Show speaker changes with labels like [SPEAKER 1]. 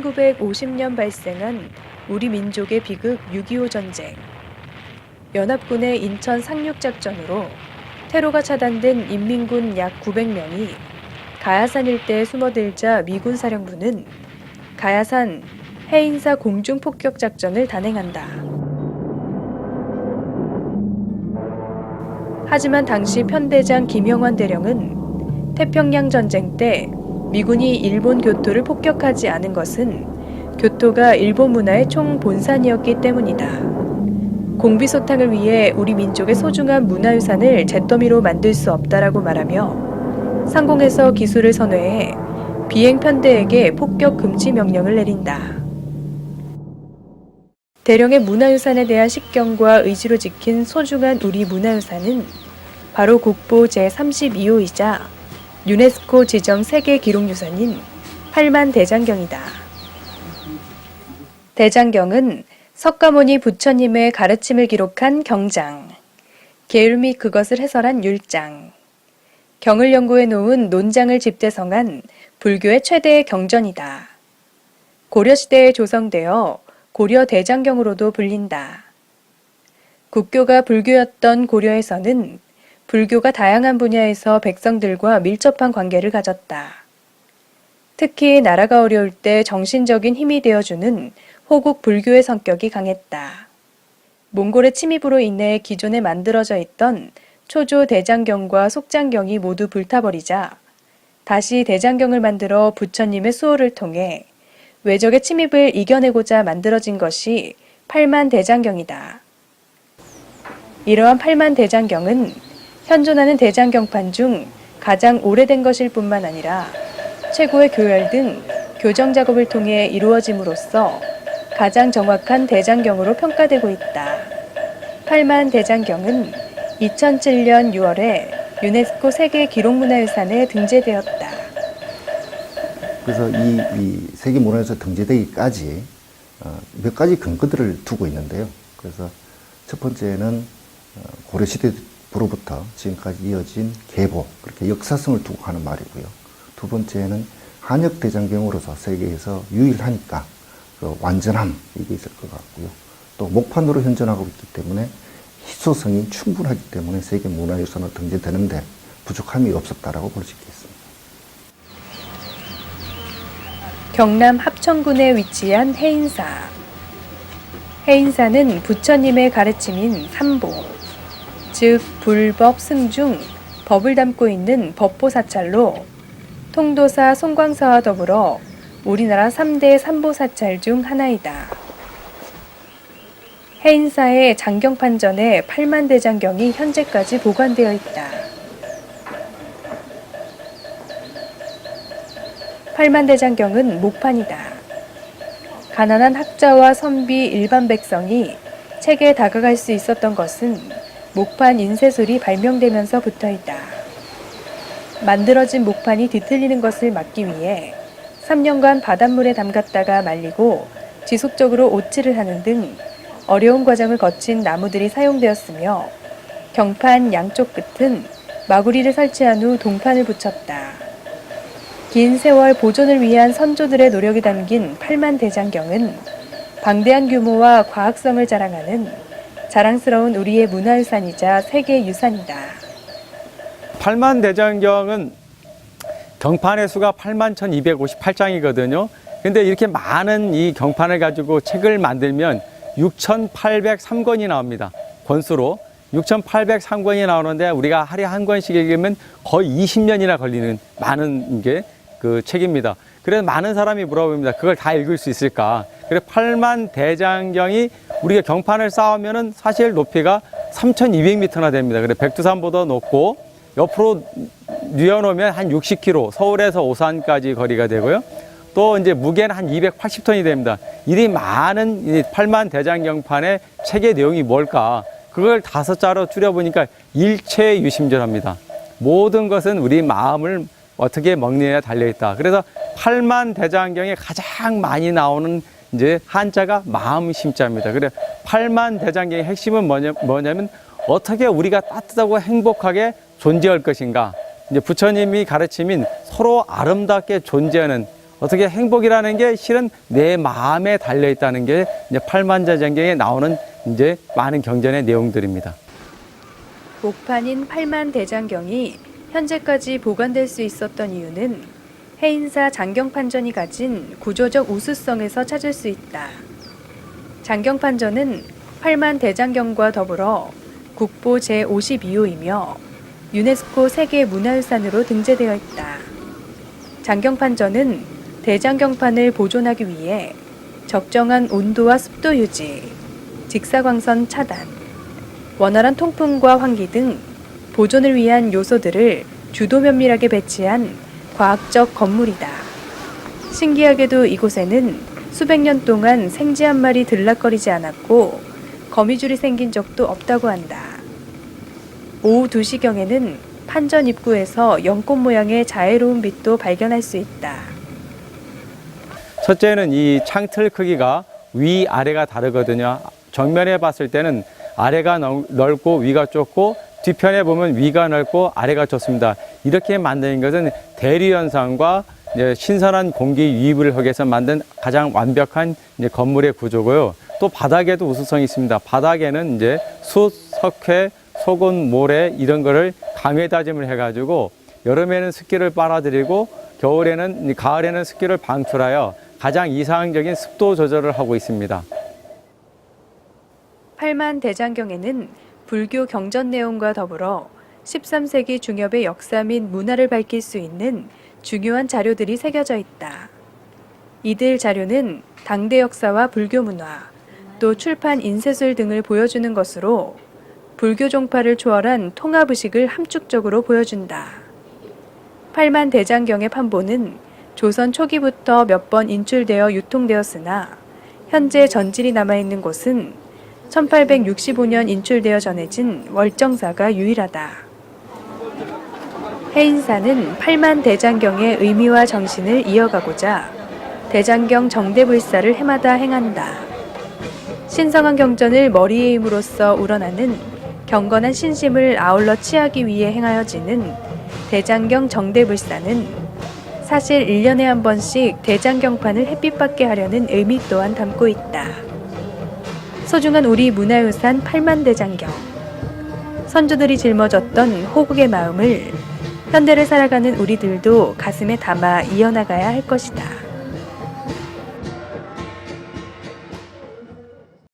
[SPEAKER 1] 1950년 발생한 우리 민족의 비극 6.25 전쟁. 연합군의 인천 상륙작전으로 테러가 차단된 인민군 약 900명이 가야산 일대에 숨어들자 미군 사령부는 가야산 해인사 공중폭격작전을 단행한다. 하지만 당시 편대장 김영환 대령은 태평양 전쟁 때 미군이 일본 교토를 폭격하지 않은 것은 교토가 일본 문화의 총본산이었기 때문이다. 공비소탕을 위해 우리 민족의 소중한 문화유산을 잿더미로 만들 수 없다라고 말하며 상공에서 기술을 선회해 비행 편대에게 폭격 금지 명령을 내린다. 대령의 문화유산에 대한 식견과 의지로 지킨 소중한 우리 문화유산은 바로 국보 제32호이자 유네스코 지정 세계기록유산인 팔만대장경이다. 대장경은 석가모니 부처님의 가르침을 기록한 경장, 계율 및 그것을 해설한 율장, 경을 연구해 놓은 논장을 집대성한 불교의 최대의 경전이다. 고려시대에 조성되어 고려대장경으로도 불린다. 국교가 불교였던 고려에서는 불교가 다양한 분야에서 백성들과 밀접한 관계를 가졌다. 특히 나라가 어려울 때 정신적인 힘이 되어주는 호국 불교의 성격이 강했다. 몽골의 침입으로 인해 기존에 만들어져 있던 초조 대장경과 속장경이 모두 불타버리자 다시 대장경을 만들어 부처님의 수호를 통해 외적의 침입을 이겨내고자 만들어진 것이 팔만대장경이다. 이러한 팔만대장경은 현존하는 대장경판 중 가장 오래된 것일 뿐만 아니라 최고의 교열 등 교정 작업을 통해 이루어짐으로써 가장 정확한 대장경으로 평가되고 있다. 팔만대장경은 2007년 6월에 유네스코 세계 기록문화유산에 등재되었다.
[SPEAKER 2] 그래서 이 세계문화유산 등재되기까지 몇 가지 근거들을 두고 있는데요. 그래서 첫 번째는 고려시대부로부터 지금까지 이어진 계보, 그렇게 역사성을 두고 하는 말이고요. 두 번째는 한역대장경으로서 세계에서 유일하니까 그 완전함, 이게 있을 것 같고요. 또 목판으로 현존하고 있기 때문에 희소성이 충분하기 때문에 세계문화유산으로 등재되는데 부족함이 없었다라고 볼 수 있겠습니다.
[SPEAKER 1] 경남 합천군에 위치한 해인사. 해인사는 부처님의 가르침인 삼보, 즉 불법 승중, 법을 담고 있는 법보사찰로 통도사 송광사와 더불어 우리나라 3대 삼보사찰 중 하나이다. 해인사의 장경판전에 팔만대장경이 현재까지 보관되어 있다. 팔만대장경은 목판이다. 가난한 학자와 선비 일반 백성이 책에 다가갈 수 있었던 것은 목판 인쇄술이 발명되면서 부터이다. 만들어진 목판이 뒤틀리는 것을 막기 위해 3년간 바닷물에 담갔다가 말리고 지속적으로 오칠을 하는 등 어려운 과정을 거친 나무들이 사용되었으며 경판 양쪽 끝은 마구리를 설치한 후 동판을 붙였다. 긴 세월 보존을 위한 선조들의 노력이 담긴 팔만대장경은 방대한 규모와 과학성을 자랑하는 자랑스러운 우리의 문화유산이자 세계유산이다.
[SPEAKER 3] 팔만대장경은 경판의 수가 81,258장이거든요. 근데 이렇게 많은 이 경판을 가지고 책을 만들면 6,803권이 나옵니다. 권수로 6,803권이 나오는데 우리가 하루에 한 권씩 읽으면 거의 20년이나 걸리는 많은 게 그 책입니다. 그래서 많은 사람이 물어봅니다. 그걸 다 읽을 수 있을까? 그래서 팔만대장경이 우리가 경판을 쌓으면은 사실 높이가 3,200m나 됩니다. 그래서 백두산보다 높고 옆으로 뉘어놓으면 한 60km, 서울에서 오산까지 거리가 되고요. 또 이제 무게는 한 280톤이 됩니다. 이 많은 이 팔만대장경판의 책의 내용이 뭘까? 그걸 5자로 줄여보니까 일체유심전합니다. 모든 것은 우리 마음을 어떻게 먹느냐에 달려있다. 그래서 팔만대장경에 가장 많이 나오는 이제 한자가 마음심자입니다. 그래서 팔만대장경의 핵심은 뭐냐면 어떻게 우리가 따뜻하고 행복하게 존재할 것인가. 이제 부처님이 가르침인 서로 아름답게 존재하는 어떻게 행복이라는 게 실은 내 마음에 달려 있다는 게 이제 팔만대장경에 나오는 이제 많은 경전의 내용들입니다.
[SPEAKER 1] 목판인 팔만대장경이 현재까지 보관될 수 있었던 이유는 해인사 장경판전이 가진 구조적 우수성에서 찾을 수 있다. 장경판전은 팔만대장경과 더불어 국보 제52호이며 유네스코 세계문화유산으로 등재되어 있다. 장경판전은 대장경판을 보존하기 위해 적정한 온도와 습도 유지, 직사광선 차단, 원활한 통풍과 환기 등 보존을 위한 요소들을 주도 면밀하게 배치한 과학적 건물이다. 신기하게도 이곳에는 수백 년 동안 생쥐 한 마리 들락거리지 않았고 거미줄이 생긴 적도 없다고 한다. 오후 2시경에는 판전 입구에서 연꽃 모양의 자애로운 빛도 발견할 수 있다.
[SPEAKER 3] 첫째는 이 창틀 크기가 위아래가 다르거든요. 정면에 봤을 때는 아래가 넓고 위가 좁고 뒤편에 보면 위가 넓고 아래가 좁습니다. 이렇게 만드는 것은 대류현상과 신선한 공기 유입을 하기 위해서 만든 가장 완벽한 건물의 구조고요. 또 바닥에도 우수성이 있습니다. 바닥에는 이제 숯, 석회, 소금, 모래 이런 거를 강외 다짐을 해가지고 여름에는 습기를 빨아들이고 가을에는 습기를 방출하여 가장 이상적인 습도 조절을 하고 있습니다.
[SPEAKER 1] 팔만대장경에는 불교 경전 내용과 더불어 13세기 중엽의 역사 및 문화를 밝힐 수 있는 중요한 자료들이 새겨져 있다. 이들 자료는 당대 역사와 불교 문화, 또 출판 인쇄술 등을 보여주는 것으로 불교 종파를 초월한 통합의식을 함축적으로 보여준다. 팔만대장경의 판본은 조선 초기부터 몇 번 인출되어 유통되었으나 현재 전질이 남아있는 곳은 1865년 인출되어 전해진 월정사가 유일하다. 해인사는 팔만대장경의 의미와 정신을 이어가고자 대장경 정대불사를 해마다 행한다. 신성한 경전을 머리에 임으로써 우러나는 경건한 신심을 아울러 취하기 위해 행하여지는 대장경 정대불사는 사실 1년에 한 번씩 대장경판을 햇빛받게 하려는 의미 또한 담고 있다. 소중한 우리 문화유산 팔만대장경. 선조들이 짊어졌던 호국의 마음을 현대를 살아가는 우리들도 가슴에 담아 이어나가야 할 것이다.